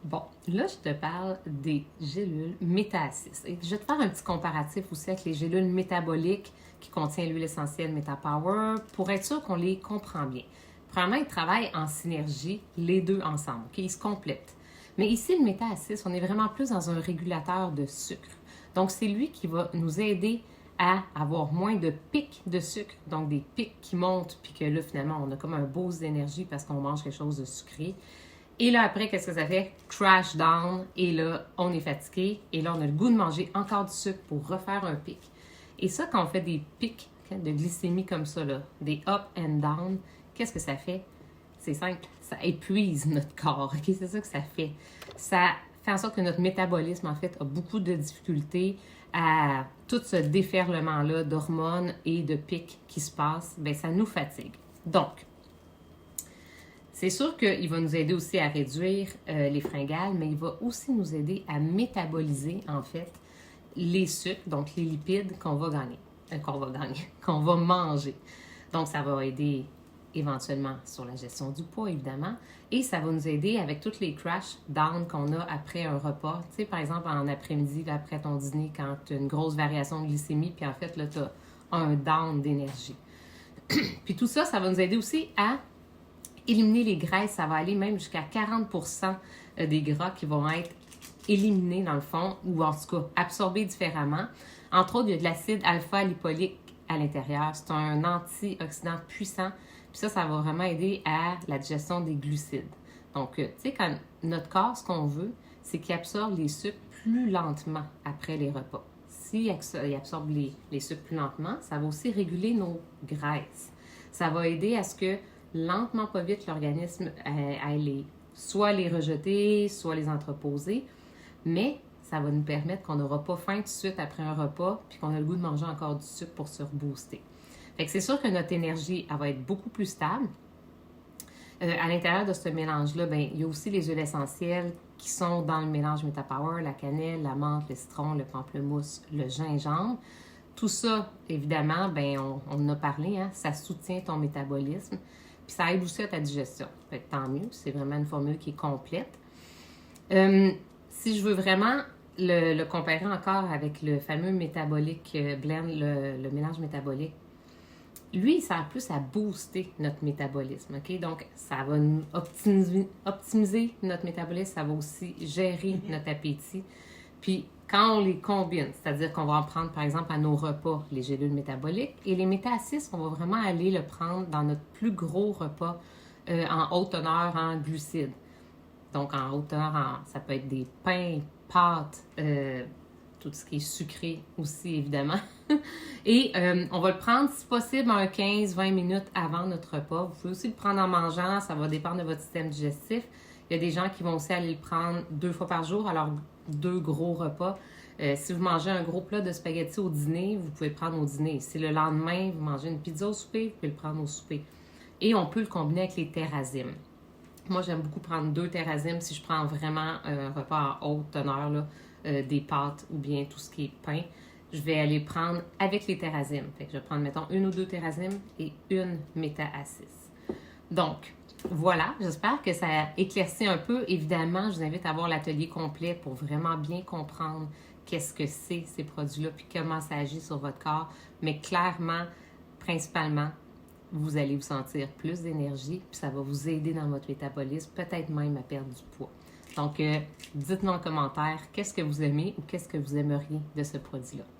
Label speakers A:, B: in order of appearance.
A: Bon, là, je te parle des gélules méta-6. Et je vais te faire un petit comparatif aussi avec les gélules métaboliques qui contiennent l'huile essentielle MetaPower pour être sûr qu'on les comprend bien. Premièrement, ils travaillent en synergie, les deux ensemble. OK? Ils se complètent. Mais ici, le méta-6, on est vraiment plus dans un régulateur de sucre. Donc, c'est lui qui va nous aider à avoir moins de pics de sucre, donc des pics qui montent, puis que là, finalement, on a comme un boost d'énergie parce qu'on mange quelque chose de sucré. Et là, après, qu'est-ce que ça fait? Crash down. Et là, on est fatigué. Et là, on a le goût de manger encore du sucre pour refaire un pic. Et ça, quand on fait des pics de glycémie comme ça, là, des up and down, qu'est-ce que ça fait? C'est simple. Ça épuise notre corps. Okay? C'est ça que ça fait. Ça fait en sorte que notre métabolisme, en fait, a beaucoup de difficultés à tout ce déferlement-là d'hormones et de pics qui se passent. Bien, ça nous fatigue. Donc, c'est sûr qu'il va nous aider aussi à réduire les fringales, mais il va aussi nous aider à métaboliser, en fait, les sucres, donc les lipides qu'on va gagner, qu'on va manger. Donc, ça va aider éventuellement sur la gestion du poids, évidemment, et ça va nous aider avec toutes les crash down qu'on a après un repas. Tu sais, par exemple, en après-midi, là, après ton dîner, quand tu as une grosse variation de glycémie, puis en fait, là, tu as un down d'énergie. Puis tout ça, ça va nous aider aussi à éliminer les graisses. Ça va aller même jusqu'à 40% des gras qui vont être éliminés dans le fond, ou en tout cas absorbés différemment. Entre autres, il y a de l'acide alpha-lipolique à l'intérieur. C'est un antioxydant puissant. Puis ça va vraiment aider à la digestion des glucides. Donc, tu sais, quand notre corps, ce qu'on veut, c'est qu'il absorbe les sucres plus lentement après les repas. S'il absorbe les sucres plus lentement, ça va aussi réguler nos graisses. Ça va aider à ce que lentement, pas vite, l'organisme aille soit les rejeter, soit les entreposer. Mais ça va nous permettre qu'on n'aura pas faim tout de suite après un repas, puis qu'on a le goût de manger encore du sucre pour se rebooster. Fait que c'est sûr que notre énergie, elle va être beaucoup plus stable. À l'intérieur de ce mélange-là, ben, il y a aussi les huiles essentielles qui sont dans le mélange MetaPower, la cannelle, la menthe, le citron, le pamplemousse, le gingembre. Tout ça, évidemment, ben, on en a parlé, hein, ça soutient ton métabolisme. Puis ça aide aussi à ta digestion. Fait que tant mieux, c'est vraiment une formule qui est complète. Si je veux vraiment le comparer encore avec le fameux métabolique blend, le mélange métabolique, lui, il sert plus à booster notre métabolisme. Okay? Donc, ça va optimiser notre métabolisme, ça va aussi gérer notre appétit. Puis, quand on les combine, c'est-à-dire qu'on va en prendre, par exemple, à nos repas, les gélules métaboliques, et les méta-6, on va vraiment aller le prendre dans notre plus gros repas en haute teneur en glucides. Donc, en haute teneur, ça peut être des pains, pâtes, tout ce qui est sucré aussi, évidemment. Et on va le prendre, si possible, un 15-20 minutes avant notre repas. Vous pouvez aussi le prendre en mangeant, ça va dépendre de votre système digestif. Il y a des gens qui vont aussi aller le prendre 2 fois par jour, alors 2 gros repas. Si vous mangez un gros plat de spaghettis au dîner, vous pouvez le prendre au dîner. Si le lendemain, vous mangez une pizza au souper, vous pouvez le prendre au souper. Et on peut le combiner avec les Terrazym. Moi, j'aime beaucoup prendre 2 Terrazym si je prends vraiment un repas en haute teneur, là, des pâtes ou bien tout ce qui est pain. Je vais aller prendre avec les Terrazym. Fait que je vais prendre, mettons, 1 ou 2 Terrazym et une méta-6. Donc, voilà, j'espère que ça a éclairci un peu. Évidemment, je vous invite à voir l'atelier complet pour vraiment bien comprendre qu'est-ce que c'est ces produits-là puis comment ça agit sur votre corps. Mais clairement, principalement, vous allez vous sentir plus d'énergie puis ça va vous aider dans votre métabolisme, peut-être même à perdre du poids. Donc, dites-nous en commentaire qu'est-ce que vous aimez ou qu'est-ce que vous aimeriez de ce produit-là.